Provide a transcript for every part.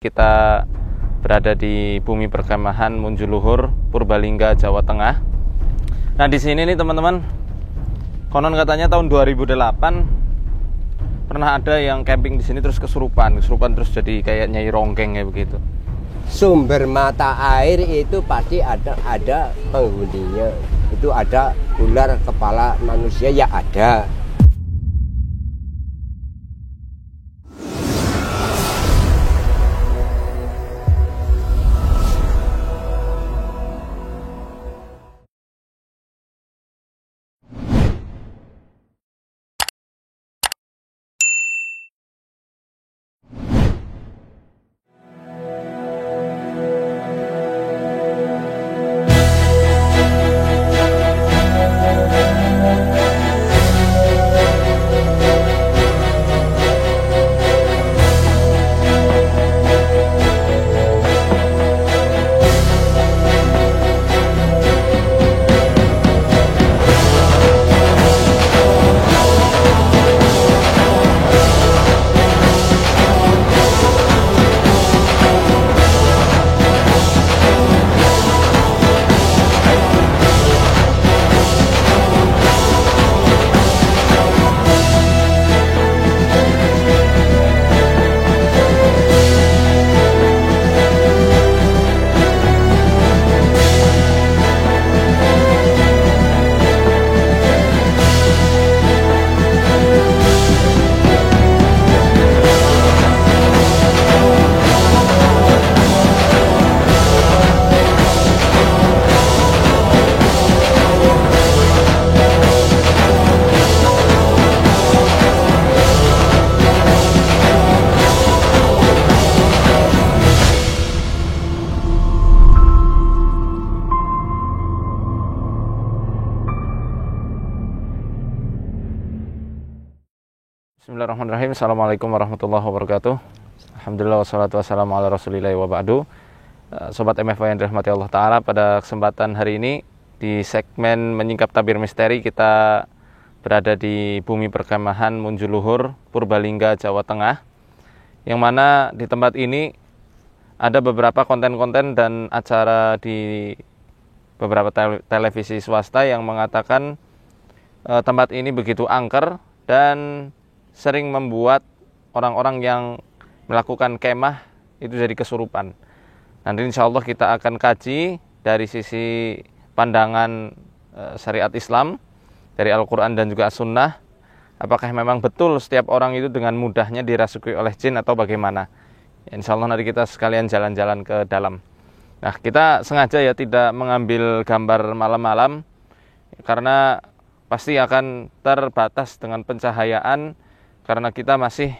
Kita berada di bumi perkemahan Munjuluhur, Purbalingga, Jawa Tengah. Nah, di sini nih teman-teman, konon katanya tahun 2008 pernah ada yang camping di sini terus kesurupan terus jadi kayak Nyai Ronggeng kayak begitu. Sumber mata air itu pasti ada penghuninya. Itu ada ular kepala manusia ya ada. Bismillahirrahmanirrahim. Assalamualaikum warahmatullahi wabarakatuh. Alhamdulillah wassalatu wassalamu ala rasulillahi wa ba'du. Sobat MFY yang dirahmati Allah Ta'ala, pada kesempatan hari ini di segmen Menyingkap Tabir Misteri kita berada di bumi perkemahan Munjuluhur, Purbalingga, Jawa Tengah, yang mana di tempat ini ada beberapa konten-konten dan acara di beberapa televisi swasta yang mengatakan tempat ini begitu angker dan sering membuat orang-orang yang melakukan kemah itu jadi kesurupan. Nanti insya Allah kita akan kaji dari sisi pandangan syariat Islam, dari Al-Quran dan juga As-Sunnah, apakah memang betul setiap orang itu dengan mudahnya dirasuki oleh jin atau bagaimana. Insya Allah nanti kita sekalian jalan-jalan ke dalam. Nah, kita sengaja ya tidak mengambil gambar malam-malam, karena pasti akan terbatas dengan pencahayaan, karena kita masih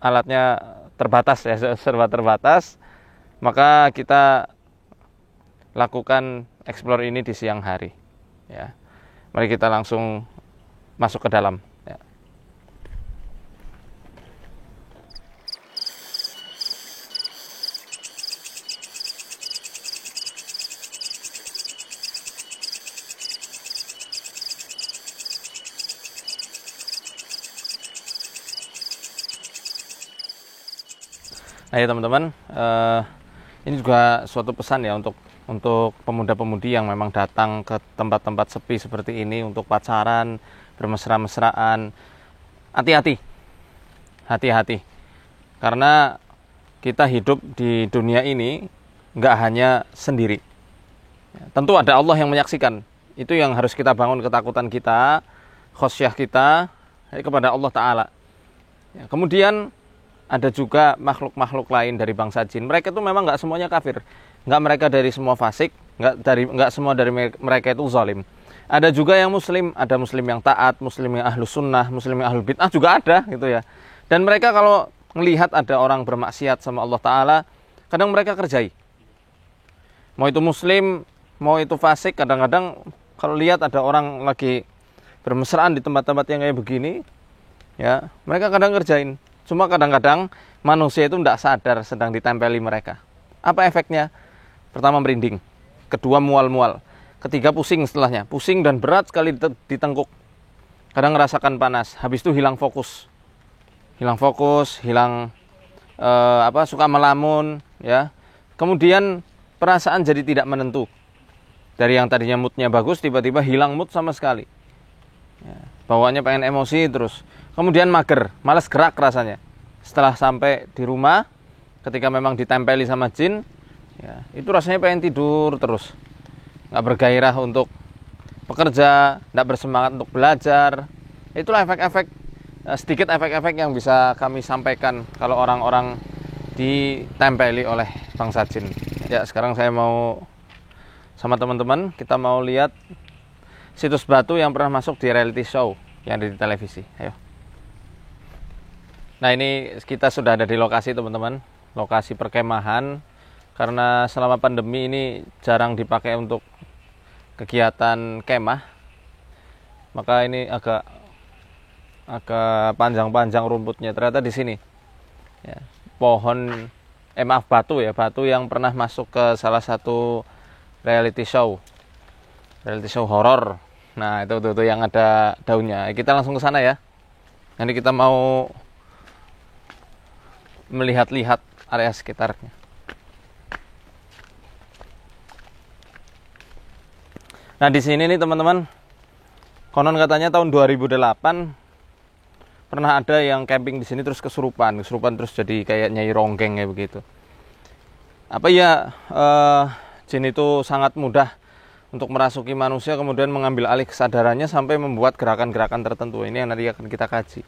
alatnya terbatas ya, serba terbatas. Maka kita lakukan explore ini di siang hari ya. Mari kita langsung masuk ke dalam ya. Nah ya teman-teman, ini juga suatu pesan ya untuk pemuda-pemudi yang memang datang ke tempat-tempat sepi seperti ini untuk pacaran, bermesra-mesraan. Hati-hati, karena kita hidup di dunia ini nggak hanya sendiri. Tentu ada Allah yang menyaksikan. Itu yang harus kita bangun ketakutan kita, khosyah kita kepada Allah Ta'ala. Kemudian ada juga makhluk-makhluk lain dari bangsa jin. Mereka itu memang nggak semuanya kafir, nggak mereka dari semua fasik, nggak semua dari mereka itu zalim. Ada juga yang muslim, ada muslim yang taat, muslim yang ahlu sunnah, muslim yang ahlu bid'ah juga ada gitu ya. Dan mereka kalau melihat ada orang bermaksiat sama Allah Ta'ala, kadang mereka kerjai. Mau itu muslim, mau itu fasik, kadang-kadang kalau lihat ada orang lagi bermesraan di tempat-tempat yang kayak begini, ya mereka kadang kerjain. Cuma kadang-kadang manusia itu tidak sadar sedang ditempeli mereka. Apa efeknya? Pertama merinding, kedua mual-mual, ketiga pusing setelahnya, pusing dan berat sekali ditengkuk. Kadang ngerasakan panas, habis itu hilang fokus, hilang suka melamun, ya. Kemudian perasaan jadi tidak menentu. Dari yang tadinya moodnya bagus, tiba-tiba hilang mood sama sekali. Ya, bawaannya pengen emosi terus. Kemudian mager, malas gerak rasanya. Setelah sampai di rumah, ketika memang ditempeli sama jin, ya, itu rasanya pengen tidur terus. Nggak bergairah untuk bekerja, nggak bersemangat untuk belajar. Itulah efek-efek, sedikit efek-efek yang bisa kami sampaikan kalau orang-orang ditempeli oleh bangsa jin. Ya, sekarang saya mau sama teman-teman, kita mau lihat situs batu yang pernah masuk di reality show yang ada di televisi. Ayo. Nah, ini kita sudah ada di lokasi, teman-teman. Lokasi perkemahan. Karena selama pandemi ini jarang dipakai untuk kegiatan kemah. Maka ini agak panjang-panjang rumputnya. Ternyata di sini. Ya, batu ya, batu yang pernah masuk ke salah satu reality show horor. Nah, itu yang ada daunnya. Kita langsung ke sana ya. Nanti kita mau melihat-lihat area sekitarnya. Nah, di sini nih teman-teman, konon katanya tahun 2008 pernah ada yang camping di sini terus kesurupan terus jadi kayak Nyai Ronggeng kayak begitu. Jin itu sangat mudah untuk merasuki manusia, kemudian mengambil alih kesadarannya sampai membuat gerakan-gerakan tertentu. Ini yang nanti akan kita kaji.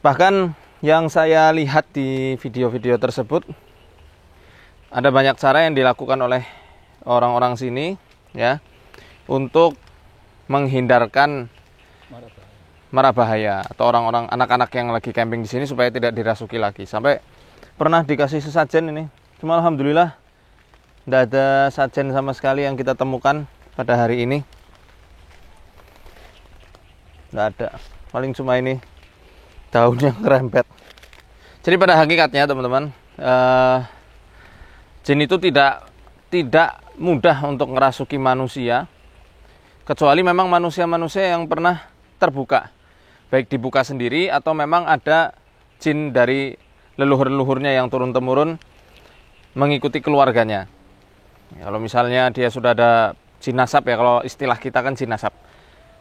Bahkan yang saya lihat di video-video tersebut, ada banyak cara yang dilakukan oleh orang-orang sini, ya, untuk menghindarkan mara bahaya atau orang-orang anak-anak yang lagi camping di sini supaya tidak dirasuki lagi. Sampai pernah dikasih sesajen ini, cuma alhamdulillah tidak ada sajen sama sekali yang kita temukan pada hari ini. Tidak ada, paling cuma ini daun yang kerempet. Jadi pada hakikatnya teman-teman, jin itu tidak mudah untuk ngerasuki manusia, kecuali memang manusia-manusia yang pernah terbuka, baik dibuka sendiri atau memang ada jin dari leluhur-leluhurnya yang turun-temurun mengikuti keluarganya. Kalau misalnya dia sudah ada jin nasab, ya, kalau istilah kita kan jin nasab,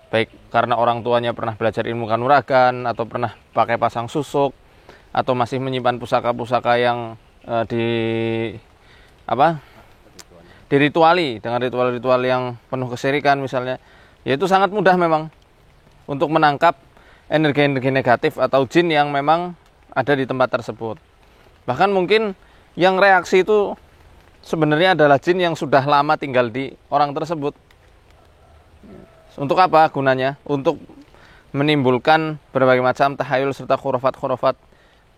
baik karena orang tuanya pernah belajar ilmu kanuragan atau pernah pakai pasang susuk atau masih menyimpan pusaka-pusaka yang dirituali dengan ritual-ritual yang penuh kesyirikan misalnya, ya itu sangat mudah memang untuk menangkap energi-energi negatif atau jin yang memang ada di tempat tersebut. Bahkan mungkin yang reaksi itu sebenarnya adalah jin yang sudah lama tinggal di orang tersebut. Untuk apa gunanya? Untuk menimbulkan berbagai macam tahayul serta khurafat-khurafat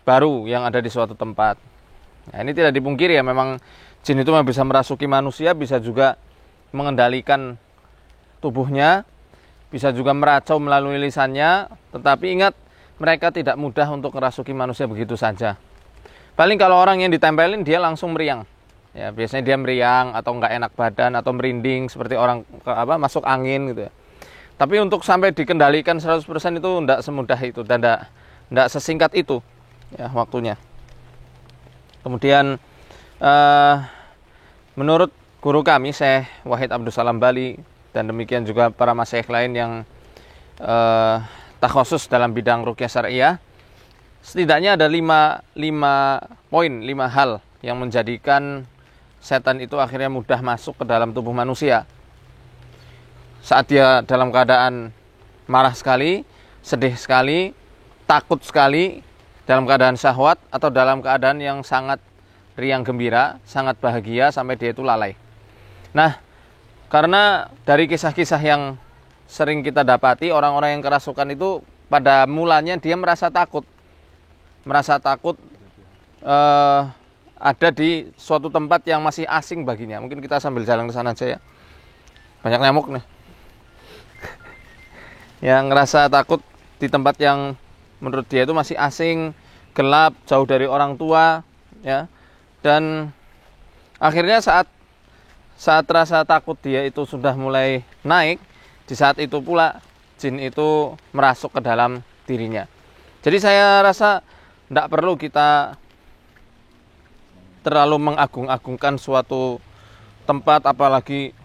baru yang ada di suatu tempat. Nah, ini tidak dipungkiri ya, memang jin itu bisa merasuki manusia, bisa juga mengendalikan tubuhnya, bisa juga meracau melalui lisannya. Tetapi ingat, mereka tidak mudah untuk merasuki manusia begitu saja. Paling kalau orang yang ditempelin, dia langsung meriang. Ya, biasanya dia meriang atau nggak enak badan atau merinding seperti orang masuk angin gitu ya. Tapi untuk sampai dikendalikan 100% itu tidak semudah itu dan tidak sesingkat itu ya waktunya. Kemudian menurut guru kami Syekh Wahid Abdul Salam Bali dan demikian juga para masyayikh lain yang takhusus dalam bidang ruqyah syariah, setidaknya ada 5 hal yang menjadikan setan itu akhirnya mudah masuk ke dalam tubuh manusia. Saat dia dalam keadaan marah sekali, sedih sekali, takut sekali, dalam keadaan syahwat, atau dalam keadaan yang sangat riang gembira, sangat bahagia sampai dia itu lalai. Nah, karena dari kisah-kisah yang sering kita dapati, orang-orang yang kerasukan itu pada mulanya dia merasa takut ada di suatu tempat yang masih asing baginya. Mungkin kita sambil jalan ke sana aja ya. Banyak nyamuk nih. Yang ngerasa takut di tempat yang menurut dia itu masih asing, gelap, jauh dari orang tua, ya. Dan akhirnya saat rasa takut dia itu sudah mulai naik, di saat itu pula jin itu merasuk ke dalam dirinya. Jadi saya rasa tidak perlu kita terlalu mengagung-agungkan suatu tempat, apalagi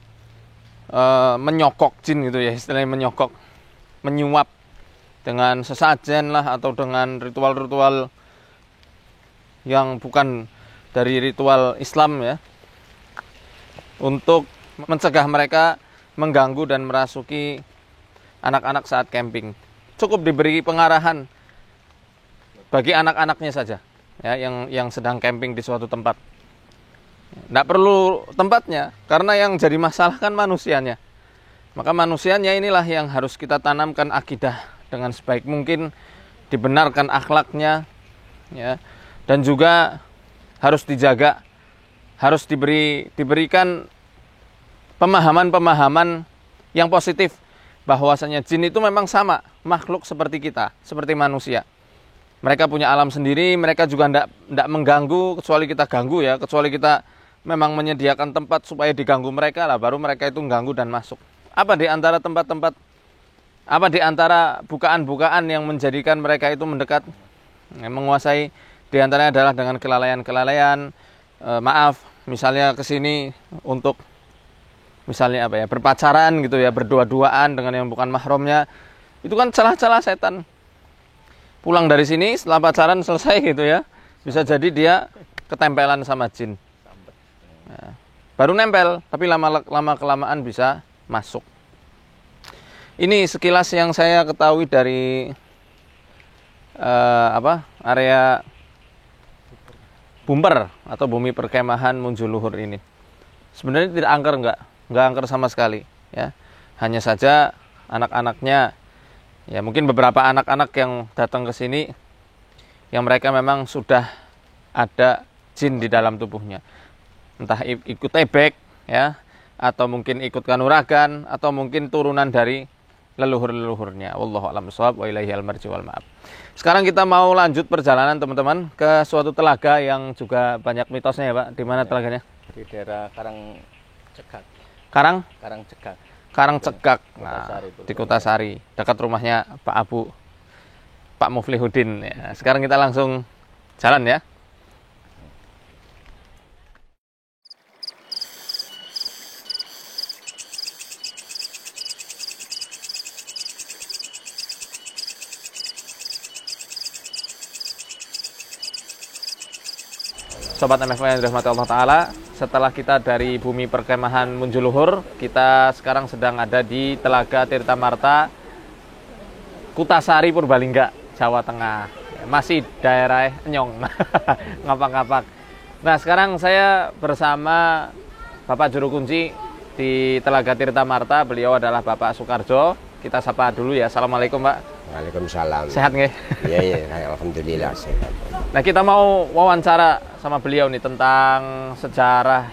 menyokok jin gitu ya, istilahnya menyokok, menyuap dengan sesajen lah atau dengan ritual-ritual yang bukan dari ritual Islam ya, untuk mencegah mereka mengganggu dan merasuki anak-anak saat camping. Cukup diberi pengarahan bagi anak-anaknya saja ya, yang sedang camping di suatu tempat. Tidak perlu tempatnya, karena yang jadi masalah kan manusianya. Maka manusianya inilah yang harus kita tanamkan akidah dengan sebaik mungkin, dibenarkan akhlaknya ya, dan juga harus dijaga, harus diberikan pemahaman-pemahaman yang positif, bahwasanya jin itu memang sama makhluk seperti kita, seperti manusia. Mereka punya alam sendiri, mereka juga tidak mengganggu, kecuali kita ganggu ya, kecuali kita memang menyediakan tempat supaya diganggu mereka lah, baru mereka itu mengganggu dan masuk. Apa di antara tempat-tempat, apa di antara bukaan-bukaan yang menjadikan mereka itu mendekat, menguasai? Di antaranya adalah dengan kelalaian-kelalaian, maaf, misalnya ke sini untuk misalnya apa ya, berpacaran gitu ya, berdua-duaan dengan yang bukan mahramnya. Itu kan celah-celah setan. Pulang dari sini setelah pacaran selesai gitu ya, bisa jadi dia ketempelan sama jin. Nah, baru nempel, tapi lama kelamaan bisa masuk. Ini sekilas yang saya ketahui dari area Bumper atau bumi perkemahan Munjuluhur ini. Sebenarnya tidak angker, enggak angker sama sekali ya. Hanya saja anak-anaknya ya, mungkin beberapa anak-anak yang datang ke sini yang mereka memang sudah ada jin di dalam tubuhnya. Entah ikut ebek ya, atau mungkin ikut kanuragan, atau mungkin turunan dari leluhur-leluhurnya. Wallahu a'lam bishawab wa ilaihil marji wal ma'ab. Sekarang kita mau lanjut perjalanan teman-teman ke suatu telaga yang juga banyak mitosnya ya Pak. Di mana telaganya? Di daerah Karangcegak. Karangcegak. Nah, di Kutasari, dekat rumahnya Pak Abu, Pak Muflihuddin ya. Sekarang kita langsung jalan ya. Sobat MFW yang dirahmati Allah Ta'ala, setelah kita dari bumi perkemahan Munjuluhur, kita sekarang sedang ada di Telaga Tirta Marta, Kutasari, Purbalingga, Jawa Tengah. Masih daerah Nyong, ngapak-ngapak. Nah, sekarang saya bersama Bapak Juru Kunci di Telaga Tirta Marta. Beliau adalah Bapak Soekarjo. Kita sapa dulu ya. Assalamualaikum Pak. Waalaikumsalam. Sehat nggih? Iya, alhamdulillah sehat. Nah, kita mau wawancara sama beliau nih tentang sejarah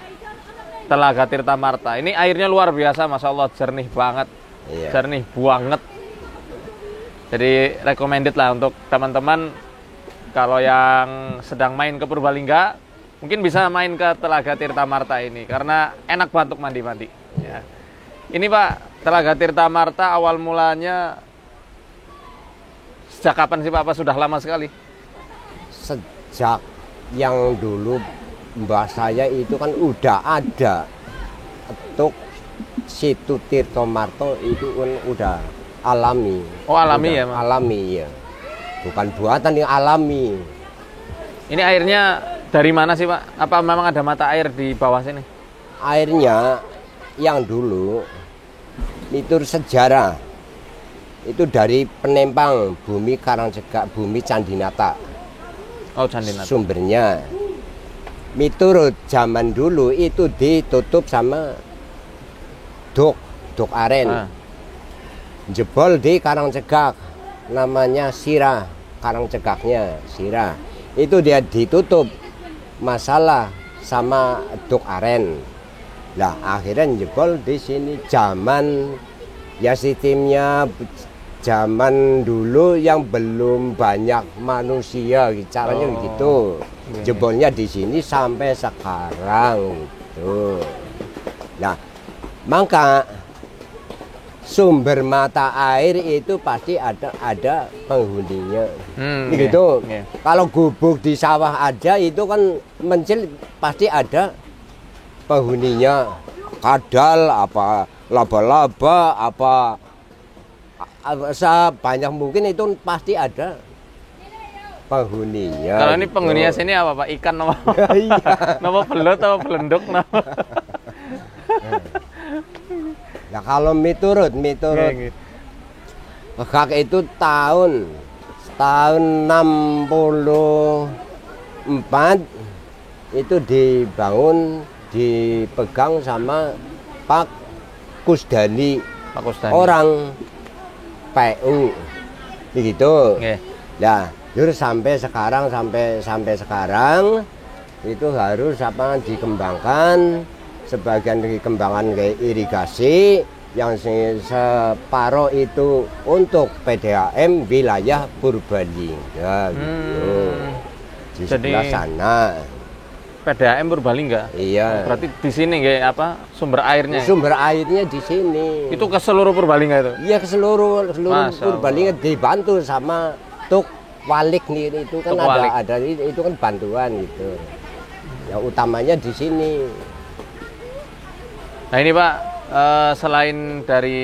Telaga Tirta Marta. Ini airnya luar biasa, Masya Allah, jernih banget. Iya. Jernih banget. Jadi recommended lah untuk teman-teman kalau yang sedang main ke Purbalingga, mungkin bisa main ke Telaga Tirta Marta ini karena enak banget untuk mandi-mandi ya. Ini Pak, Telaga Tirta Marta awal mulanya sejak kapan sih Pak? Apa sudah lama sekali? Sejak yang dulu mbah saya itu kan udah ada untuk situ Tirta Marta itu kan udah alami. Oh, alami udah ya, Mas? Alami ya. Bukan buatan, yang alami. Ini airnya dari mana sih Pak? Apa memang ada mata air di bawah sini? Airnya yang dulu itu sejarah itu dari penempang bumi Karangcegak, bumi Candinata. Oh, Candinata. Sumbernya miturut zaman dulu itu ditutup sama dok aren. Jebol di Karangcegak, namanya Sirah, Karangcegaknya Sirah. Itu dia ditutup masalah sama dok aren. Lah akhirnya jebol di sini zaman ya sistemnya zaman dulu yang belum banyak manusia, caranya gitu. Jebolnya di sini sampai sekarang gitu. Nah, maka sumber mata air itu pasti ada penghuninya. Gitu. Iya. Kalau gubuk di sawah aja itu kan mencil pasti ada penghuninya. Kadal apa laba-laba apa sebanyak mungkin itu pasti ada penghuninya. Kalau ini gitu. penghuninya sini apa Pak? Ikan nama? Iya. Nama belut atau belenduk nama? Ya kalau miturut Oke. Begak itu tahun 64 itu dipegang sama Pak Kusdali, Pak Kusdani. orang PU begitu. Oke. Nah, terus sampai sekarang itu harus dikembangkan, sebagian dikembangkan ke irigasi, yang separuh itu untuk PDAM wilayah Purbalingga gitu. Di sebelah sana. PDAM Purbalingga. Iya. Berarti di sini nggak apa sumber airnya? Sumber airnya di sini. Itu ke seluruh Purbalingga itu? Iya, ke seluruh Masya Purbalingga Allah. dibantu sama Tuk Walik nih, itu kan Tuk Walik. ada itu kan bantuan gitu. Yang utamanya di sini. Nah ini Pak, selain dari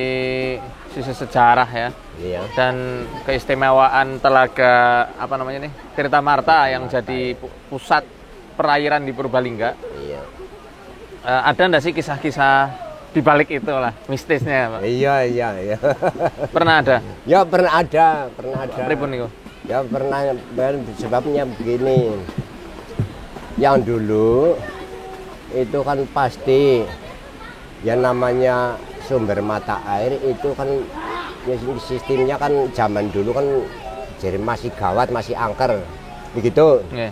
sisi sejarah ya, Iya. dan keistimewaan telaga apa namanya nih, Tirta Marta yang jadi pusat perairan di Purbalingga, Iya. ada nggak sih kisah-kisah di balik itu lah, mistisnya Pak? Iya. Pernah ada? Ya pernah ada. Pripun niku? Ya pernah, sebabnya begini. Yang dulu itu kan pasti ya namanya sumber mata air itu kan ya sistemnya kan zaman dulu kan jadi masih gawat, masih angker begitu. Nggih.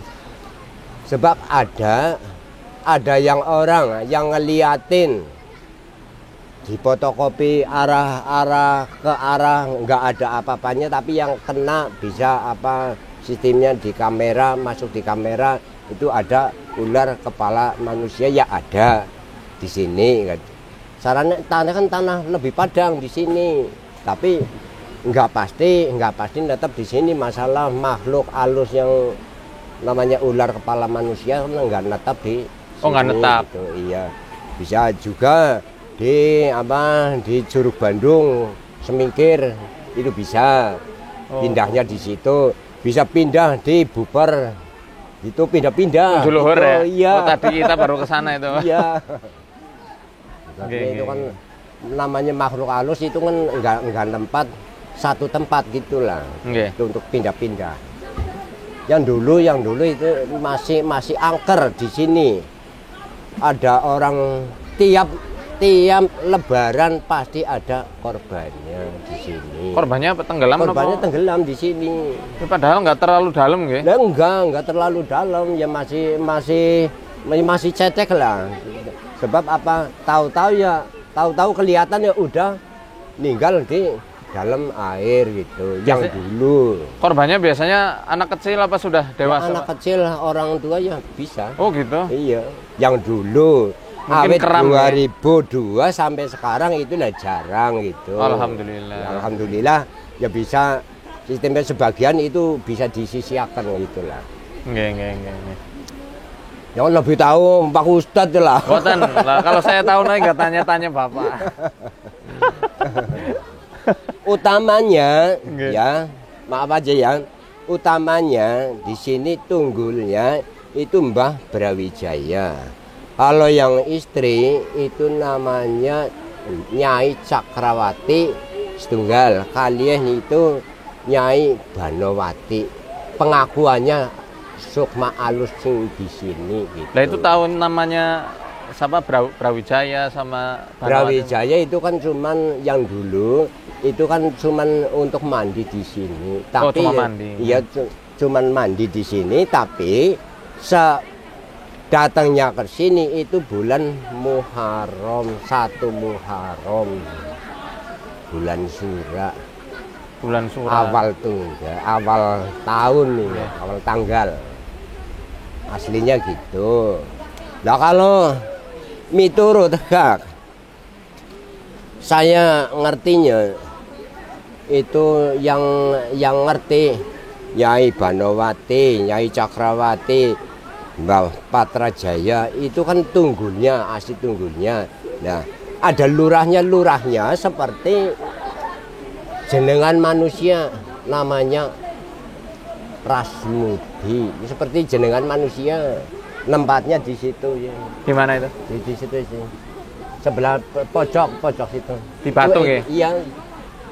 Sebab ada yang orang yang ngeliatin di fotokopi arah ke arah nggak ada apa-apanya, tapi yang kena bisa sistemnya di kamera, masuk di kamera itu ada ular kepala manusia, ya ada di sini. Sarannya tanah lebih padang di sini, tapi nggak pasti tetap di sini. Masalah makhluk halus yang namanya ular kepala manusia nggak netap di sini. Oh, nggak netap. Gitu. Iya, bisa juga di Curug Bandung, Semingkir itu bisa. Pindahnya di situ, bisa pindah di Buper itu, pindah-pindah Juluhur gitu. ya? Iya. Oh, tadi kita baru ke sana itu. Iya. Tapi Oke. itu kan namanya makhluk halus itu kan enggak tempat satu tempat gitulah. Oke. Itu untuk pindah-pindah. Yang dulu itu masih angker di sini. Ada orang tiap lebaran pasti ada korbannya di sini. Korbannya apa, tenggelam? Korbannya apa? tenggelam di sini. Padahal nggak terlalu dalam nggih. Nah, enggak terlalu dalam, ya masih cetek lah. Sebab apa? Tahu-tahu kelihatan ya udah ninggal di dalam air gitu. Yang dulu. Korbannya biasanya anak kecil apa sudah dewasa? Anak kecil, orang tua ya bisa. Oh gitu. Iya. Yang dulu. Mungkin Awet keram, 2002 sampai sekarang itu lah jarang gitu. Alhamdulillah. Ya, alhamdulillah ya bisa, sistemnya sebagian itu bisa disisiakan gitulah. Nggih. Yang lebih tahu Pak Ustadz lah. Boten. Lah kalau saya tahu nih nggak tanya-tanya Bapak. Utamanya Nggih. ya, maaf aja ya. Utamanya di sini tunggulnya itu Mbah Brawijaya. Kalau yang istri itu namanya Nyai Cakrawati setunggal. Kalian itu Nyai Banowati. Pengakuannya Sukma alus sing di sini gitu. Lah itu tahun namanya siapa, Brawijaya sama Banowati? Brawijaya itu kan cuman yang dulu itu kan cuman untuk mandi di sini. Tapi cuma mandi. Iya, cuman mandi di sini, tapi datangnya ke sini itu bulan Muharram, 1 Muharram. Bulan Sura. Bulan Sura. Awal tahun nih, awal tanggal. Aslinya gitu. Nah kalau miturut Kak, saya ngertinya itu yang ngerti Nyai Banowati, Nyai Cakrawati, Mbah Patrajaya itu kan tunggulnya, asli tunggulnya. Nah, ada lurahnya seperti jenengan manusia namanya Rasmudi, seperti jenengan manusia. Tempatnya di situ ya. Di mana itu? Di situ sih. Sebelah pojok situ. Di Batu ya? Iya.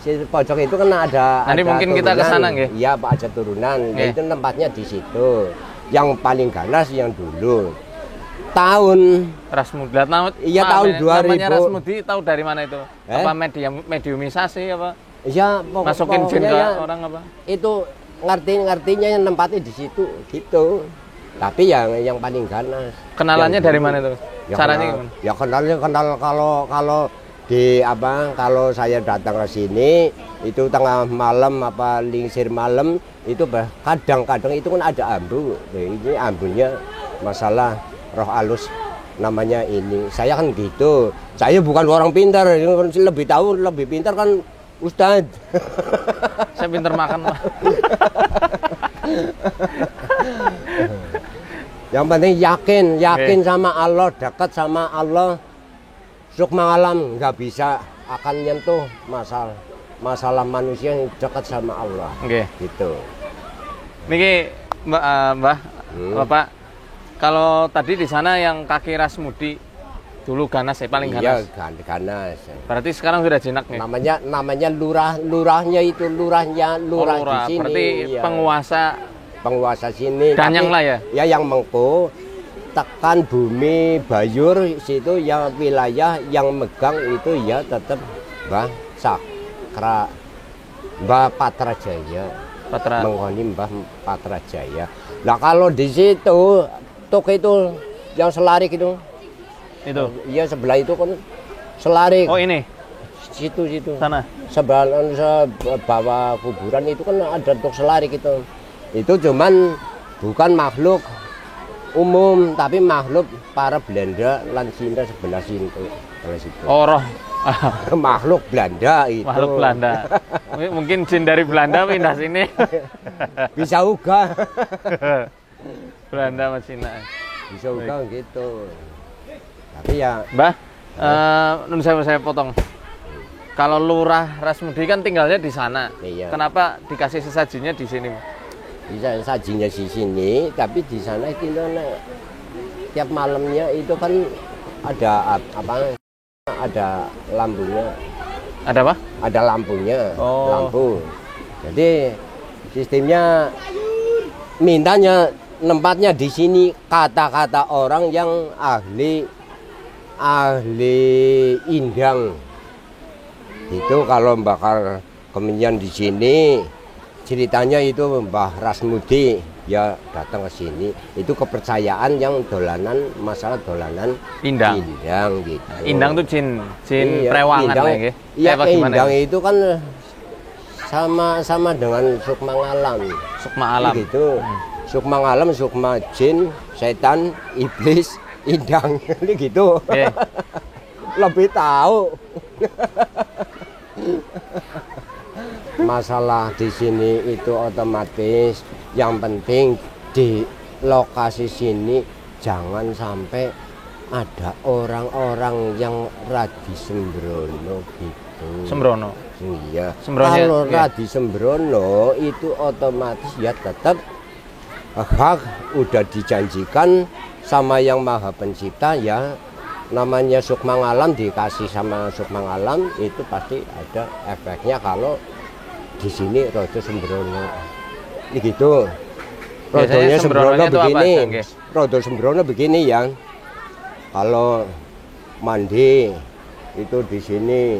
Si pojok itu kan ada. Nanti mungkin kita ke sana nggih. Iya, Pak, ada turunan. Nah, itu tempatnya di situ. Yang paling ganas yang dulu. Tahun Rasmudi. iya tahun 2000. Namanya Rasmudi tahu dari mana itu? Apa mediumisasi apa? Iya, masukin jin ke ya, orang apa? Itu ngertinya yang tempatnya di situ gitu. Tapi yang paling ganas. Kenalannya dari mana itu? Ya Caranya kenal, gimana? ya kenal kalau di kalau saya datang ke sini itu tengah malam apa lingsir malam itu kadang-kadang itu kan ada ambu. Nah, ini ambunya masalah roh halus namanya ini. Saya kan gitu. Saya bukan orang pintar, lebih tahu lebih pintar kan Ustadz. Saya pintar makan Pak. Yang penting yakin sama Allah, dekat sama Allah. Sukma alam nggak bisa akan nyentuh masalah manusia yang dekat sama Allah. Oke. Gitu. Niki Mbah, Bapak, kalau tadi di sana yang kaki Rasmudi dulu ganas ya, paling ganas. Iya, ganas. Berarti sekarang sudah jinak nih. Namanya lurahnya itu lurah lurah. di sini. Berarti iya. penguasa sini. Danyang lah ya. Ya yang mengko tekan bumi Bayur situ yang wilayah yang megang itu ya tetap Mbah Patrajaya. Menghuni Mbah Patrajaya. Nah kalau di situ tuk itu yang Selarik itu. Itu. Iya sebelah itu kan Selarik. Oh ini. Situ. Sana. Sebelah bawah kuburan itu kan ada tuk Selarik itu. Itu cuman bukan makhluk umum tapi makhluk para Belanda lan Cina sebelah situ. Oh roh. Makhluk Belanda itu. Makhluk Belanda. Mungkin jin dari Belanda pindah sini. Bisa juga. Belanda sama Cina. Bisa juga gitu. Tapi ya Mbah, saya potong. Kalau Lurah Rasmudi kan tinggalnya di sana. Iya. Kenapa dikasih sesajinya di sini? Bisa sajinya di sini, tapi di sana itu tiap malamnya itu kan ada apa? Ada lampunya. Ada apa? Ada lampunya. Oh. Lampu. Jadi sistemnya mintanya tempatnya di sini kata-kata orang yang ahli indang. Itu kalau bakar kemenyan di sini ceritanya itu Mbah Rasmudi ya datang ke sini. Itu kepercayaan yang masalah dolanan indang gitu. Indang tuh jin iya, prewangan lah ya. Iya, indang itu kan sama dengan sukma alam. Sukma alam. Gitu. Sukma alam, sukma jin, setan, iblis, indang gitu. Yeah. Lebih tahu. Masalah di sini itu otomatis yang penting di lokasi sini jangan sampai ada orang-orang yang radi sembrono gitu. Sembrono. Iya. iya. Kalau radi sembrono itu otomatis ya tetap hak udah dijanjikan sama yang Maha Pencipta ya. Namanya sukma alam dikasih sama sukma alam itu pasti ada efeknya kalau di sini rodo sembrono. Ini gitu. Rodonya sembrono begini. Rodo sembrono begini ya. Kalau mandi itu di sini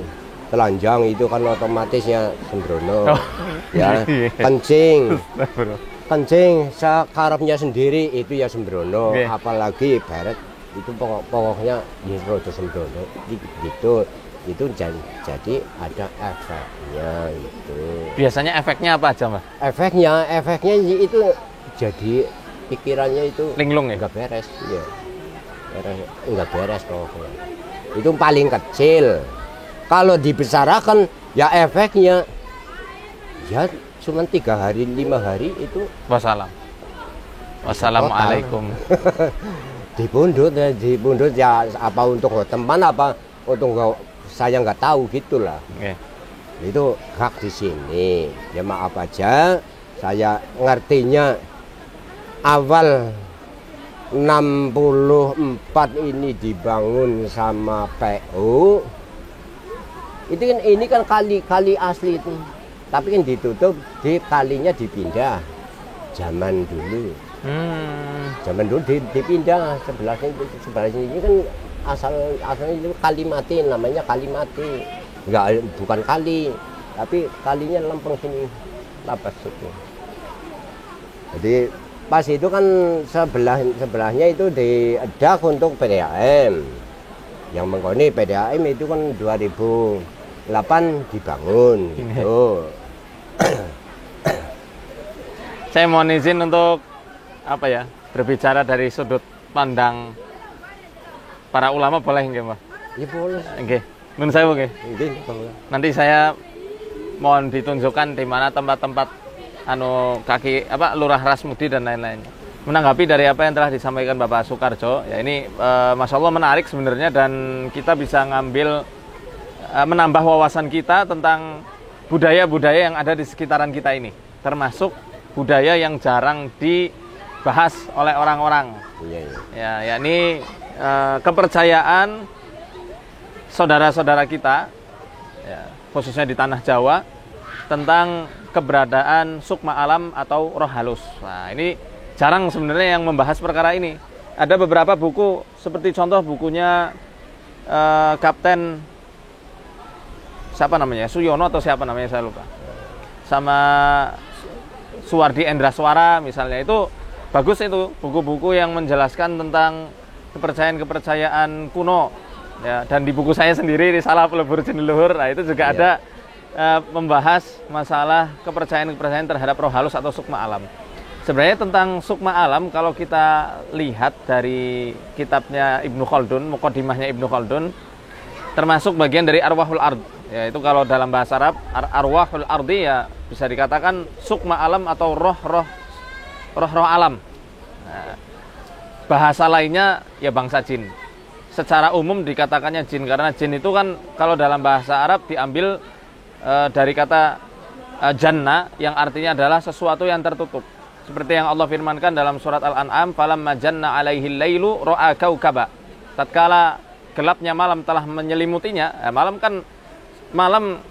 telanjang itu kan otomatisnya sembrono. Oh. Ya, kencing. Sekarapnya sendiri itu ya sembrono. Okay. Apalagi beret itu pokoknya ya rodo sembrono gitu. Itu jadi ada efeknya itu. Biasanya efeknya apa aja, Mas? Efeknya itu jadi pikirannya itu linglung ya? Enggak beres, ya. Enggak beres pokoknya. Itu paling kecil. Kalau dibesarkan ya efeknya ya cuma 3 hari 5 hari itu Wassalamualaikum. dipundut ya apa untuk teman apa untuk saya nggak tahu gitulah. Oke. Itu hak di sini. Ya maaf aja saya ngertinya awal 64 ini dibangun sama PU. Ini kan kali asli itu. Tapi kan ditutup, kalinya dipindah. Zaman dulu. Zaman dulu dipindah sebelahnya ini kan asalnya itu kali mati, namanya kali mati. Bukan kali, tapi kalinya lempeng sini lapas itu. Jadi pas itu kan sebelahnya itu diedak untuk PDAM. Yang mengkoni PDAM itu kan 2008 dibangun gitu. Saya mohon izin untuk berbicara dari sudut pandang para ulama, boleh nggih, Mbah? Ya boleh. Nggih. Nun sewu nggih. Nggih, boleh. Nanti saya mohon ditunjukkan di mana tempat-tempat kaki Lurah Rasmudi dan lain-lain. Menanggapi dari apa yang telah disampaikan Bapak Soekarjo, ya ini Masya Allah menarik sebenarnya, dan kita bisa ngambil menambah wawasan kita tentang budaya-budaya yang ada di sekitaran kita ini, termasuk budaya yang jarang dibahas oleh orang-orang. Ya, yakni kepercayaan saudara-saudara kita, ya, khususnya di tanah Jawa, tentang keberadaan sukma alam atau roh halus. Nah, ini jarang sebenarnya yang membahas perkara ini. Ada beberapa buku, seperti contoh bukunya Kapten siapa namanya, Suyono atau siapa namanya, saya lupa, sama Suwardi Endraswara misalnya. Itu bagus, itu buku-buku yang menjelaskan tentang kepercayaan kuno, ya. Dan di buku saya sendiri, Risalah Pelebur Jin Leluhur, nah itu juga ada membahas masalah kepercayaan terhadap roh halus atau sukma alam. Sebenarnya tentang sukma alam, kalau kita lihat dari kitabnya Ibnu Khaldun, Muqaddimahnya Ibnu Khaldun, termasuk bagian dari arwahul ard. Ya, itu kalau dalam bahasa Arab, arwahul ardi, ya bisa dikatakan sukma alam atau roh-roh alam. Nah, bahasa lainnya ya bangsa jin. Secara umum dikatakannya jin, karena jin itu kan kalau dalam bahasa Arab diambil dari kata jannah, yang artinya adalah sesuatu yang tertutup. Seperti yang Allah firmankan dalam surat Al-An'am, falamma janna alaihil lailu ra'a kaukaba. Tatkala gelapnya malam telah menyelimutinya, malam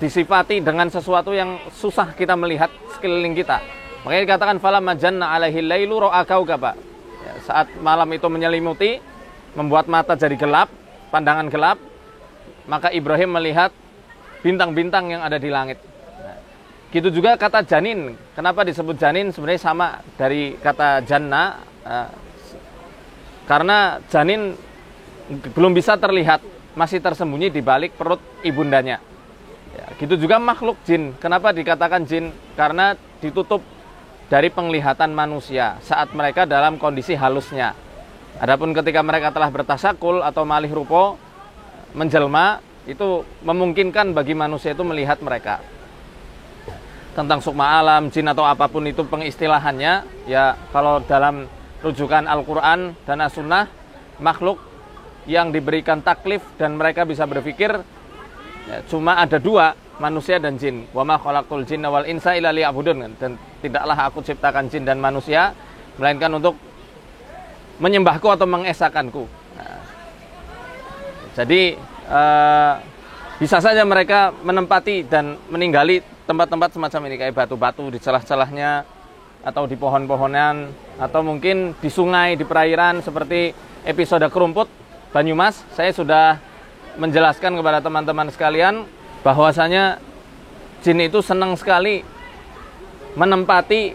disifati dengan sesuatu yang susah kita melihat sekeliling kita. Makanya dikatakan falamma janna alaihil lailu ra'a kaukaba. Ya, saat malam itu menyelimuti, membuat mata jadi gelap, pandangan gelap, maka Ibrahim melihat bintang-bintang yang ada di langit. Nah, gitu juga kata janin. Kenapa disebut janin? Sebenarnya sama dari kata jannah, karena janin belum bisa terlihat, masih tersembunyi di balik perut ibundanya. Ya, gitu juga makhluk jin. Kenapa dikatakan jin? Karena ditutup dari penglihatan manusia saat mereka dalam kondisi halusnya. Adapun ketika mereka telah bertasakul atau malih rupa, menjelma, itu memungkinkan bagi manusia itu melihat mereka. Tentang sukma alam, jin atau apapun itu pengistilahannya, ya kalau dalam rujukan Al-Quran dan As-Sunnah, makhluk yang diberikan taklif dan mereka bisa berpikir, ya, cuma ada dua, manusia dan jin. Wa ma khalaqtul jinna wal insa illa liya'budun. Dan tidaklah aku ciptakan jin dan manusia melainkan untuk menyembahku atau mengesakanku. Nah, jadi bisa saja mereka menempati dan meninggali tempat-tempat semacam ini, kayak batu-batu di celah-celahnya, atau di pohon-pohonan, atau mungkin di sungai, di perairan, seperti episode Kerumput Banyumas. Saya sudah menjelaskan kepada teman-teman sekalian bahwasanya jin itu senang sekali menempati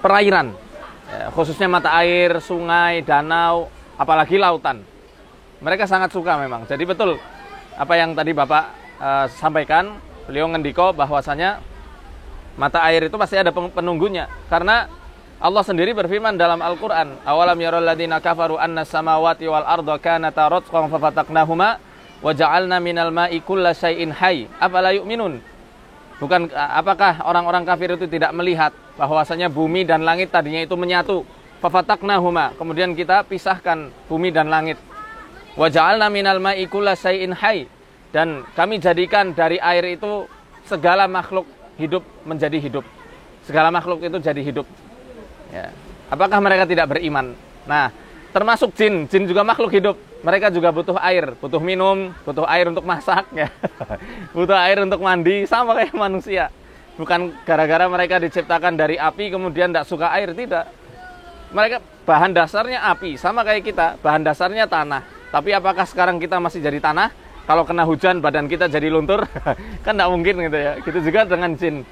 perairan, ya, khususnya mata air, sungai, danau, apalagi lautan. Mereka sangat suka memang. Jadi betul apa yang tadi Bapak sampaikan, beliau ngendiko bahwasanya mata air itu pasti ada penunggunya, karena Allah sendiri berfirman dalam Al-Quran, awalam yarul ladina kafaru anna samawati wal arda kanata ratqan fafataqnahuma wa ja'alna minal ma'i kulla syai'in hayy afala yu'minun. Bukan, apakah orang-orang kafir itu tidak melihat bahwasanya bumi dan langit tadinya itu menyatu? Fafataknahuma, kemudian kita pisahkan bumi dan langit. Wa ja'alna minal ma'i kulla syai'in hayy, dan kami jadikan dari air itu segala makhluk hidup menjadi hidup. Segala makhluk itu jadi hidup. Ya. Apakah mereka tidak beriman? Nah, termasuk jin juga makhluk hidup. Mereka juga butuh air, butuh minum, butuh air untuk masak, ya. Butuh air untuk mandi, sama kayak manusia. Bukan gara-gara mereka diciptakan dari api kemudian tidak suka air, tidak. Mereka bahan dasarnya api, sama kayak kita, bahan dasarnya tanah. Tapi apakah sekarang kita masih jadi tanah? Kalau kena hujan badan kita jadi luntur, kan tidak mungkin gitu ya. Gitu juga dengan jin.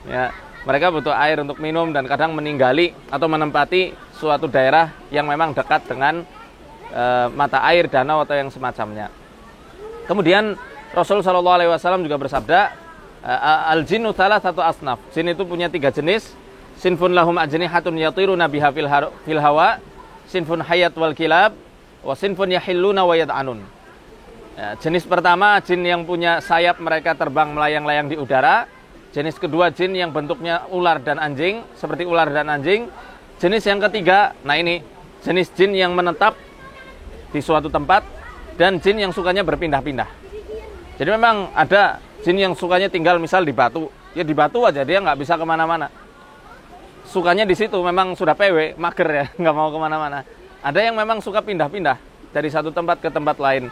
Ya, mereka butuh air untuk minum dan kadang meninggali atau menempati suatu daerah yang memang dekat dengan mata air, danau atau yang semacamnya. Kemudian Rasul Shallallahu Alaihi Wasallam juga bersabda, al-jinnu thalathatu asnaf. Jin itu punya 3 jenis. Sinfun lahum ajnihatun yatiruna biha fil hawa, sinfun hayat wal kilab, wa sinfun yahilluna wa yad'anun. Ya, jenis pertama jin yang punya sayap, mereka terbang melayang-layang di udara. Jenis kedua jin yang bentuknya ular dan anjing, seperti ular dan anjing. Jenis yang ketiga, nah ini jenis jin yang menetap di suatu tempat, dan jin yang sukanya berpindah-pindah. Jadi memang ada jin yang sukanya tinggal misal di batu, ya di batu aja, dia nggak bisa kemana-mana. Sukanya di situ, memang sudah PW, mager ya, nggak mau kemana-mana. Ada yang memang suka pindah-pindah dari satu tempat ke tempat lain,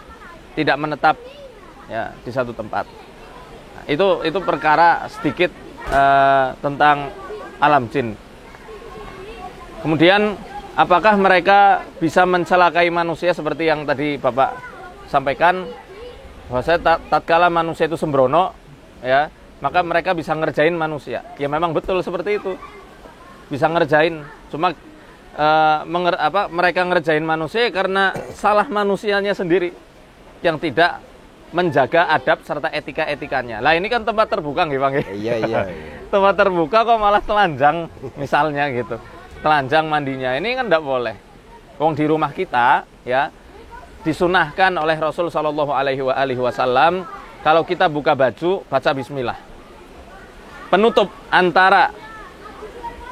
tidak menetap ya di satu tempat. Nah, itu perkara sedikit tentang alam jin. Kemudian apakah mereka bisa mencelakai manusia seperti yang tadi Bapak sampaikan, bahwa tatkala manusia itu sembrono, ya, maka mereka bisa ngerjain manusia. Ya memang betul seperti itu, bisa ngerjain. Cuma mereka ngerjain manusia karena salah manusianya sendiri yang tidak menjaga adab serta etika-etikanya. Lah ini kan tempat terbuka nggih Bang. Iya. Tempat terbuka kok malah telanjang misalnya gitu. Telanjang mandinya, ini kan tidak boleh. Wong di rumah kita ya disunahkan oleh Rasul Shallallahu Alaihi Wasallam, kalau kita buka baju baca Bismillah. Penutup antara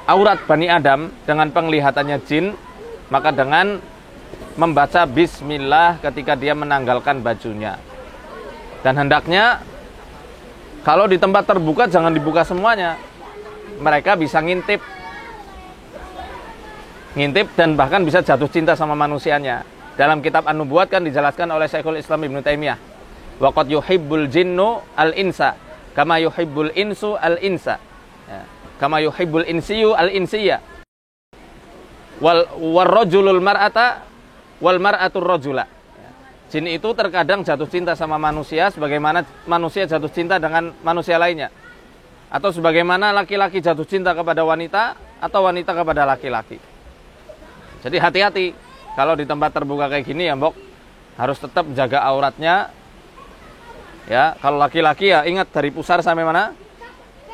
aurat Bani Adam dengan penglihatannya jin, maka dengan membaca Bismillah ketika dia menanggalkan bajunya. Dan hendaknya kalau di tempat terbuka jangan dibuka semuanya. Mereka bisa ngintip dan bahkan bisa jatuh cinta sama manusianya. Dalam kitab An-Nubuwat kan dijelaskan oleh Syekhul Islam Ibnu Taimiyah, wa qad yuhibbul jinnu al-insa kama yuhibbul insu al-insa, ya, kama yuhibbul insiyu al-insiyya, wal rajulul mar'ata wal mar'atur rajula. Jin itu terkadang jatuh cinta sama manusia sebagaimana manusia jatuh cinta dengan manusia lainnya, atau sebagaimana laki-laki jatuh cinta kepada wanita atau wanita kepada laki-laki. Jadi hati-hati kalau di tempat terbuka kayak gini ya Mbok, harus tetap jaga auratnya. Ya, kalau laki-laki ya ingat dari pusar sampai mana?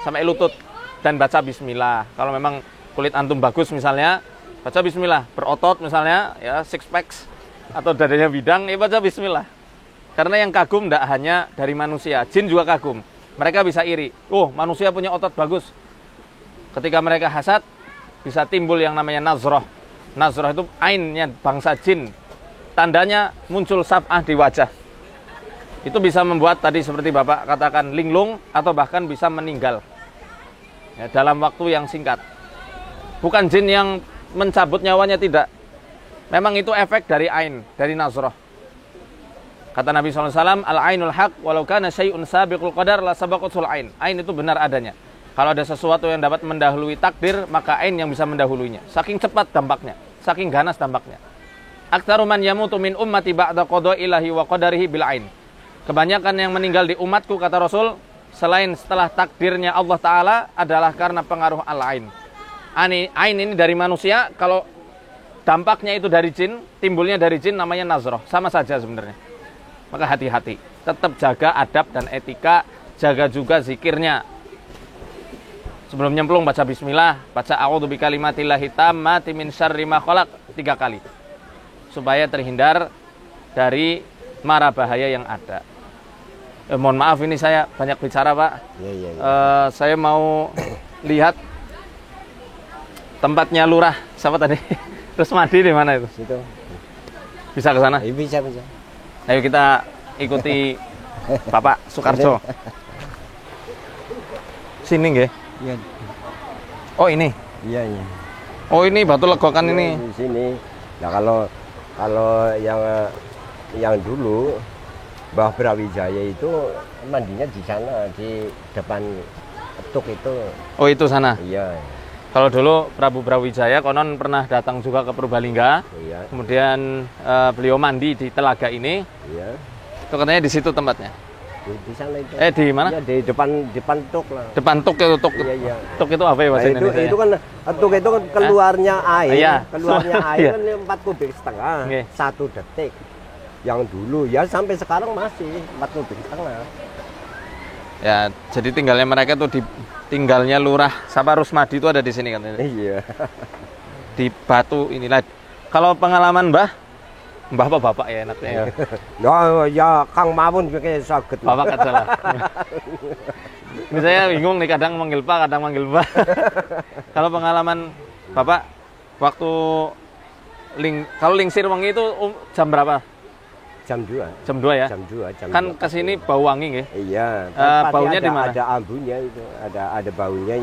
Sampai lutut, dan baca Bismillah. Kalau memang kulit antum bagus misalnya, baca Bismillah. Berotot misalnya, ya six packs atau dadanya bidang, ya baca Bismillah. Karena yang kagum tidak hanya dari manusia, jin juga kagum. Mereka bisa iri. Oh, manusia punya otot bagus. Ketika mereka hasad, bisa timbul yang namanya nazroh. Nazroh itu ainnya bangsa jin. Tandanya muncul saf'ah di wajah. Itu bisa membuat tadi seperti Bapak katakan linglung atau bahkan bisa meninggal ya, dalam waktu yang singkat. Bukan jin yang mencabut nyawanya, tidak. Memang itu efek dari ain, dari nazroh. Kata Nabi SAW, al-ainul haq walau kana syai'un sabiqul qadar la sabaqatul ain. Ain itu benar adanya. Kalau ada sesuatu yang dapat mendahului takdir, maka ain yang bisa mendahuluinya. Saking cepat dampaknya, saking ganas dampaknya. Aktsaru man yamutu min ummati ba'da qada'illahi wa qadarihi bil ain. Kebanyakan yang meninggal di umatku, kata Rasul, selain setelah takdirnya Allah Ta'ala, adalah karena pengaruh al-ain. Ain ini dari manusia, kalau dampaknya itu dari jin, timbulnya dari jin, namanya nazroh. Sama saja sebenarnya. Maka hati-hati, tetap jaga adab dan etika, jaga juga zikirnya. Sebelum nyemplung baca Bismillah, baca a'udzu bikalimatillahi tammati min syarri ma khalaq 3 kali. Supaya terhindar dari mara bahaya yang ada. Mohon maaf ini saya banyak bicara, Pak. Iya. Saya mau lihat tempatnya lurah. Siapa tadi? Rusmadi di mana itu? Situ. Bisa ke sana? Bisa. Ayo kita ikuti Bapak Soekarjo. Sini nggih. Iya. Oh ini. Iya. Oh ini Batu Legokan ini. Di sini. Nah kalau yang dulu Mbah Brawijaya itu mandinya di sana di depan Tuk itu. Oh itu sana. Iya. Kalau dulu Prabu Brawijaya konon pernah datang juga ke Purbalingga. Iya. Kemudian beliau mandi di telaga ini. Iya. Itu katanya di situ tempatnya. Di sana itu. Di mana? Ya, di depan Tuk lah. Depan Tuk itu Tuk. Iya. Tuk itu apa ya bahasa Nah, Indonesia? itu kan Tuk itu kan keluarnya air. Iya. Keluarnya air Iya. kan 4,5 kubik, Oke. 1 detik. Yang dulu ya sampai sekarang masih 4,5 kubik. Ya, jadi tinggalnya mereka tuh tinggalnya Lurah Sapa Rusmadi itu ada di sini kan. Iya. Di Batu inilah. Kalau pengalaman Mbah apa Bapak ya enaknya ya. Ya Kang Mawon kayak saged. Bapak aja lah. Ini saya bingung nih kadang manggil Pak, kadang manggil Mbah. Kalau pengalaman Bapak waktu kalau lingsir wengi itu jam berapa? Jam 2. Jam 2 ya? Jam 2, jam Kan 2. kesini bau wangi nggih? Iya. Baunya Pasti di mana? Ada ambunya itu, ada baunya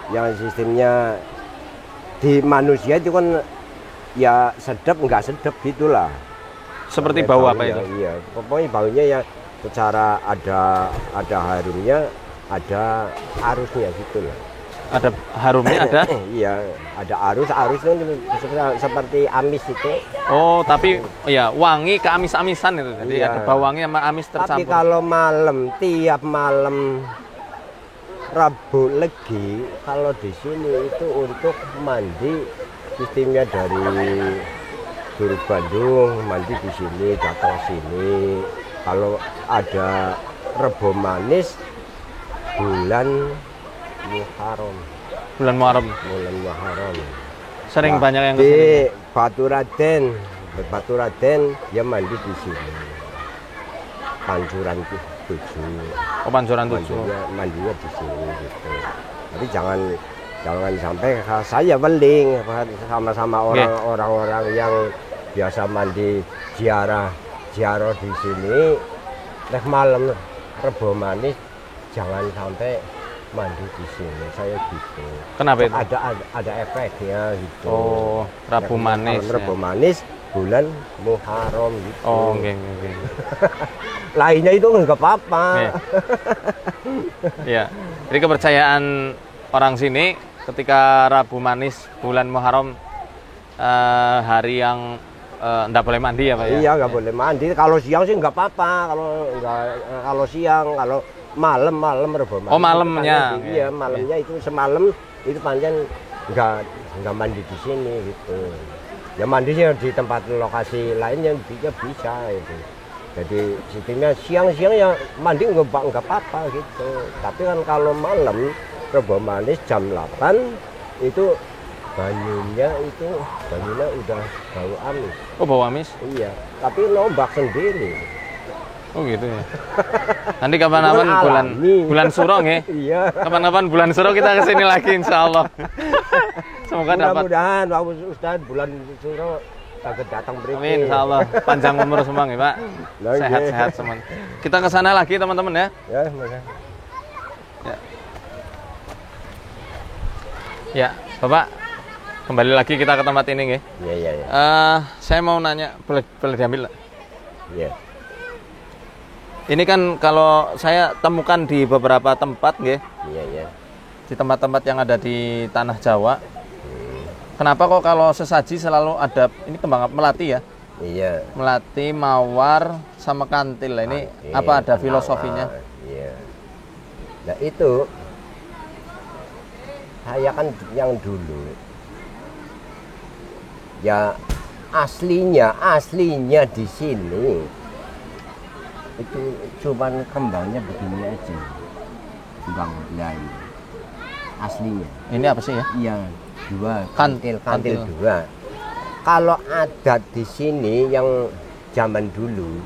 yang sistemnya di manusia itu kan ya sedap nggak sedap gitulah. Seperti Sampai bau apa baunya, itu? Iya, pokoknya baunya ya secara ada harumnya, ada arusnya gitu lah. Ada harumnya ada? Iya, ada arusnya seperti amis itu. Oh, tapi ya wangi keamis-amisan itu. Jadi Iya. ada bau wangi sama amis Tapi tercampur. kalau tiap malam Rabu Legi, kalau di sini itu untuk mandi sistemnya dari Guru Bandung mandi di sini, datang sini. Kalau ada Rebo Manis bulan Muharram. Bulan Muharram. Bulan Muharram. Sering Nah, banyak yang di kesini. Batu Raden dia mandi di sini. Pancuran 7. Oh, Pancuran 7. Mandinya di sini gitu. Tapi jangan sampai saya beling sama orang-orang yang biasa mandi ziarah di sini. Nek malam Rebo Manis jangan sampai mandi di sini, saya gitu. Kenapa itu? Ada efeknya gitu. Oh, Rabu Manis. Rebo Ya. Manis bulan Muharram gitu. Oh, oke. Lainnya itu nggak apa-apa. Iya. Jadi kepercayaan orang sini ketika Rabu Manis bulan Muharram hari yang enggak boleh mandi ya, Pak ya? Iya, nggak boleh mandi. Kalau siang sih nggak apa-apa. Kalau siang, kalau malam Rebo Manis. Oh, malamnya. Iya, malamnya itu semalam itu panjang nggak mandi di sini gitu. Ya mandinya di tempat lokasi lainnya bisa itu. Jadi sistemnya siang-siang ya mandi nggak apa-apa gitu. Tapi kan kalau malam Rebo Manis jam 8 itu banyunya udah bau amis. Oh, bau amis? Iya, tapi nombak sendiri. Oh gitu ya. Nanti kapan-kapan Itu kan alami. bulan Suro nggih. Iya. Kapan-kapan bulan Suro kita kesini lagi insya Allah. Semoga dapat. Mudah-mudahan Pak Ustadz bulan Suro datang berikut. Amin insya Allah. Panjang umur semua nggih Pak. Lagi. Sehat-sehat semua. Kita ke sana lagi teman-teman ya. Ya, makasih. Ya, Bapak. Kembali lagi kita ke tempat ini nggih. Iya. Saya mau nanya, boleh diambil? Iya. Ini kan kalau saya temukan di beberapa tempat nggih. Iya. Di tempat-tempat yang ada di tanah Jawa. Kenapa kok kalau sesaji selalu ada ini kembang melati ya? Iya. Melati, mawar, sama kantil. Lah ini Kantil, apa ada kenanga. filosofinya? Iya. Nah itu saya kan yang dulu ya aslinya di sini itu cuman kembangnya begini aja, kembang lain aslinya. Ini apa sih ya? Iya, 2 Kantil. kantil 2. Kalau adat di sini yang zaman dulu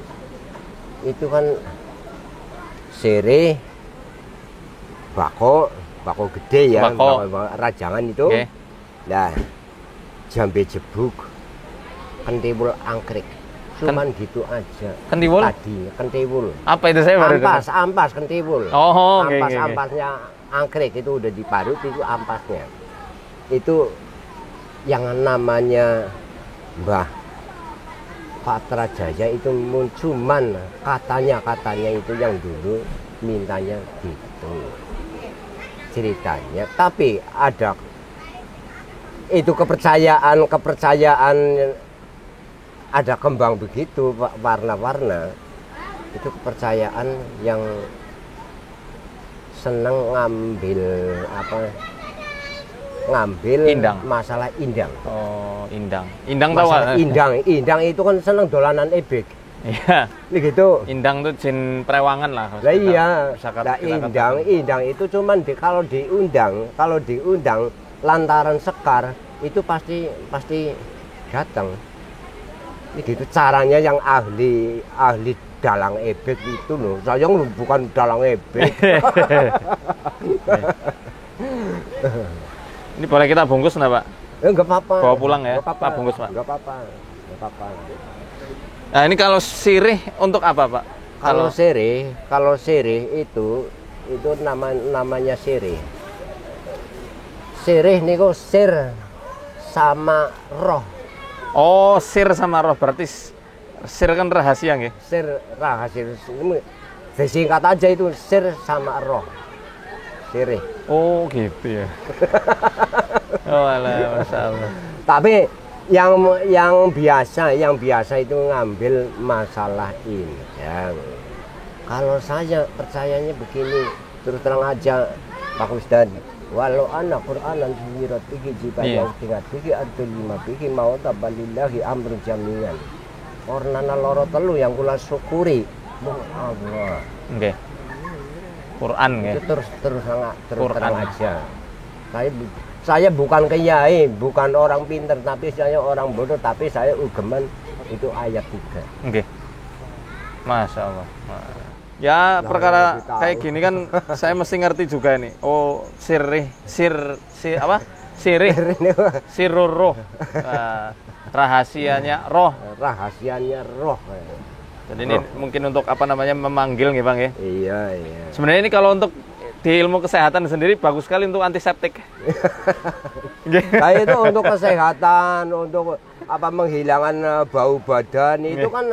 itu kan sirih, bako gede ya, Bako. rajangan itu. Oke. Nah, jambe jebuk, kentiwul angkrik. Cuman gitu aja. Kentiwul? Tadi kentiwul. Apa itu saya baru dengar. Ampas kentiwul. Oh, oke, oke, oke. Ampasnya angkrik itu udah diparut, itu ampasnya. Itu yang namanya Mbah Patra Jaya itu cuman katanya itu yang dulu mintanya gitu ceritanya. Tapi ada itu kepercayaan ada kembang begitu warna-warna, itu kepercayaan yang seneng ngambil Indang. masalah indang. Oh, indang. Indang tahu Masalah nggak? indang itu kan seneng dolanan ebek. Iya. Ini gitu. Indang tuh jin prewangan lah. Lah iya. Bisa Lah kita indang itu cuman kalau diundang lantaran sekar itu pasti datang. Ini gitu caranya yang ahli dalang ebek itu loh. Saya bukan dalang ebek. Ini boleh kita bungkus nggak, Pak? Enggak apa-apa. Bawa pulang ya? Enggak apa-apa. Pak bungkus, Pak. Enggak apa-apa. Enggak apa-apa. Nah, ini kalau sirih untuk apa, Pak? Kalau sirih itu namanya sirih. Sirih niku sir sama roh. Oh, sir sama roh, berarti sir kan rahasia nggih. Sir rahasia. Disingkat aja itu sir sama roh. Sirih. Oh, gitu ya. Oh, alah, masalah. Tapi yang biasa itu ngambil masalah indang. Kalau saya percayanya begini, terus terang aja Pak Ustad, walau anak Qur'anan suwirat iki jibaya tingkat iki adul lima iki mau tabalillahi amrun jaminan. Ornana loro telu yang kula syukuri mung Allah. Nggih. Quran nggih. Itu terus Quran. terang aja. Saya bukan kiai, bukan orang pinter, tapi saya orang bodoh, tapi saya ugeman itu ayat 3. Nggih. Masya Allah. Ya, perkara kayak gini kan saya mesti ngerti juga nih. Oh, sirih sirur roh. Rahasianya roh. Rahasianya roh. Jadi ini mungkin untuk apa namanya memanggil nggih, Bang ya. Iya. Sebenarnya ini kalau untuk di ilmu kesehatan sendiri bagus sekali untuk antiseptik. Nah, itu untuk kesehatan, untuk apa menghilangkan bau badan itu kan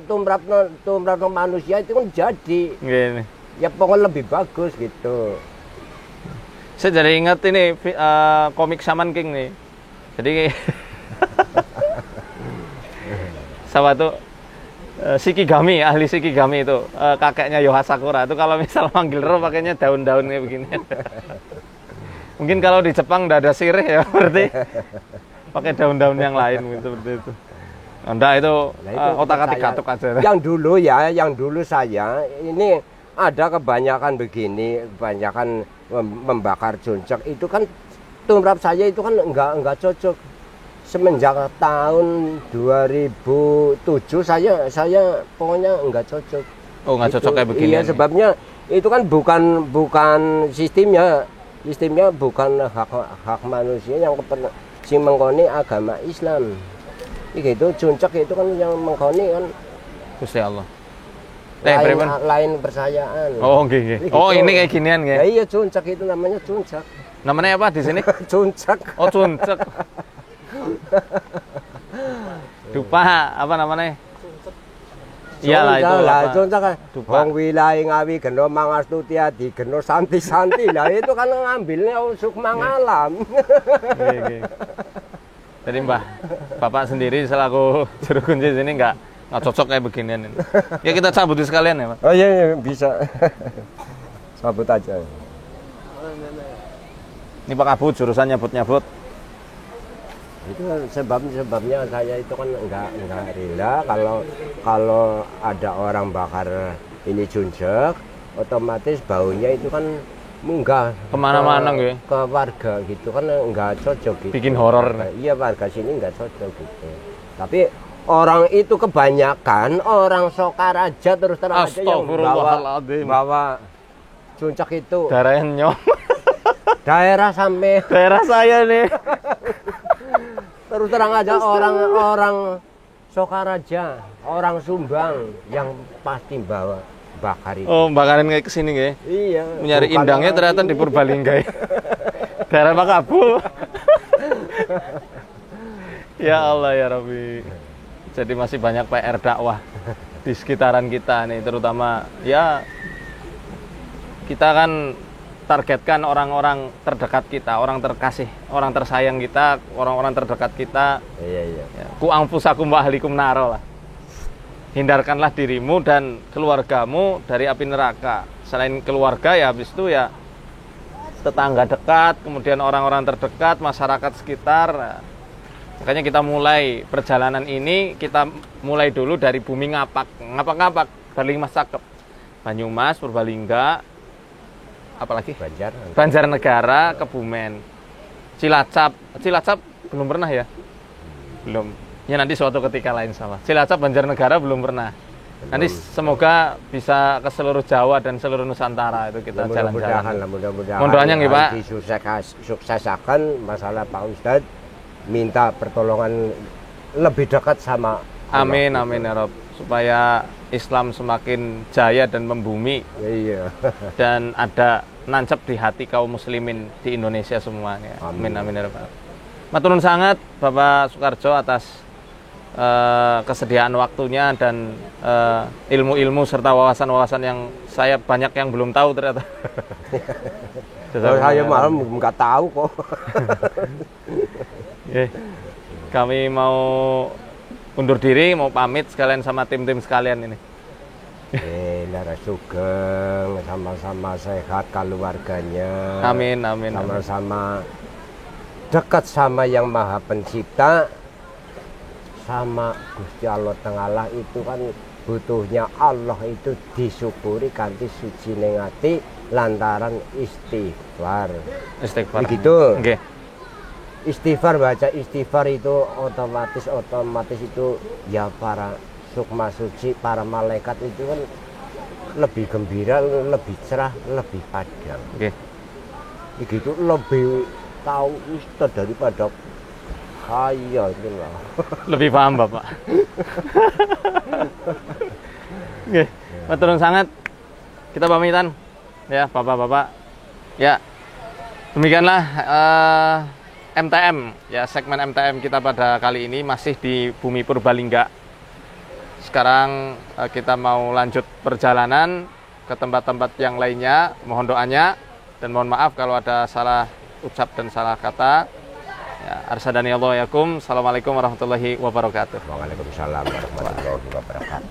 tumrap manusia itu kan jadi. Gini. Ya pokoknya lebih bagus gitu. Saya jadi ingat ini komik Shaman King nih. Jadi sama tuh Shikigami, ahli Shikigami itu kakeknya Yoha Sakura itu kalau misal manggil roh pakainya daun-daun kayak begini. Mungkin kalau di Jepang udah ada sirih ya berarti pakai daun-daun yang lain gitu seperti itu. Anda itu otak-atik katuk aja. Yang dulu saya ini ada kebanyakan begini, kebanyakan membakar juncek itu kan tumrap saya itu kan enggak cocok. Semenjak tahun 2007 saya pokoknya enggak cocok. Oh, enggak cocok kayak begini. Iya, sebabnya itu kan bukan sistemnya bukan hak manusia yang sing mengkoni agama Islam. Gitu, juncek itu kan yang mengkoni kan Gusti Allah. Lain percayaan. Oh, nggih. Oh, ini kayak ginian nggih. Ya iya, juncek itu namanya juncek. Namanya apa di sini? Juncek. Oh, juncek. Dupa apa namanya? Iyalah itu lah, contoh kan Dupa. wong wilahe Ngawi geno mangastuti adi geno santi-santi lah itu kan ngambilnya usuk mangalam. Nggih. Jadi Mbah, Bapak sendiri selaku juru kunci sini nggak cocok kayak beginian ini. Ya kita cabut sekalian ya, Pak. Oh iya bisa. Cabut aja. Ini Pak Kabut jurusan nyabut-nyabut. Itu sebabnya saya itu kan enggak rela kalau ada orang bakar ini juncek, otomatis baunya itu kan munggah Kemana-mana nggih. ke warga gitu kan enggak cocok gitu. Bikin horor. Iya, warga sini enggak cocok gitu. Tapi Orang itu kebanyakan orang Sokaraja terus terang aja yang Astagfirullahaladzim. bawa cuncak itu. Darahnya nyom. Daerah sampai Daerah saya nih. terus terang aja orang-orang Sokaraja, orang Sumbang yang pasti bawa bakar itu. Oh, bakarin kayak kesini nggih. Iya. Mencari bukan indangnya orang ternyata ini. di Purbalingga. Daerah Makabu. Ya Allah ya Rabbi. Jadi masih banyak PR dakwah di sekitaran kita nih, terutama ya kita kan targetkan orang-orang terdekat kita, orang terkasih, orang tersayang kita, orang-orang terdekat kita. Iya. Ya, ku anfusakum wa ahlikum naro lah. Hindarkanlah dirimu dan keluargamu dari api neraka. Selain keluarga ya habis itu ya tetangga dekat, kemudian orang-orang terdekat, masyarakat sekitar. Nah, makanya kita mulai perjalanan ini, kita mulai dulu dari bumi ngapak, Barlingmas cakep, Banyumas, Purbalingga, apalagi Banjarnegara, Kebumen, Cilacap belum pernah ya, belum. Ya nanti suatu ketika lain sama. Cilacap, Banjarnegara belum pernah. Nanti semoga bisa ke seluruh Jawa dan seluruh Nusantara itu kita jalan-jalan. Mudah-mudahan. Mohon doanya nggih, Pak. Disuksesakan masalah Pak Ustadz, minta pertolongan lebih dekat sama Allah. Amin ya Rob. Supaya Islam semakin jaya dan membumi. Iya. Dan ada nancep di hati kaum muslimin di Indonesia semuanya. Amin ya Rob. Matur nuwun sangat Bapak Soekarjo atas kesediaan waktunya dan ilmu-ilmu serta wawasan-wawasan yang saya banyak yang belum tahu ternyata. Saya malah nggak tahu kok. Kami mau undur diri, mau pamit sekalian sama tim-tim sekalian ini. Lara sugeng, sama-sama sehat keluarganya. Amin. Sama-sama dekat sama Yang Maha Pencipta. Sama Gusti Allah Ta'ala itu kan butuhnya Allah itu disyukuri kanthi suci ning ati lantaran istighfar. Begitu. Okay. Istighfar, baca istighfar itu otomatis itu ya para sukma suci, para malaikat itu kan lebih gembira, lebih cerah, lebih padam. Oke. Begitu lebih tahu Ustaz daripada Iya itu lah. Lebih paham Bapak. Oke, matur nuwun sangat. Kita pamitan ya Bapak-bapak. Ya. Demikianlah MTM ya, segmen MTM kita pada kali ini masih di Bumi Purbalingga. Sekarang kita mau lanjut perjalanan ke tempat-tempat yang lainnya. Mohon doanya dan mohon maaf kalau ada salah ucap dan salah kata. Ya, arsadani Allah yakum. Assalamualaikum warahmatullahi wabarakatuh. Waalaikumsalam warahmatullahi wabarakatuh.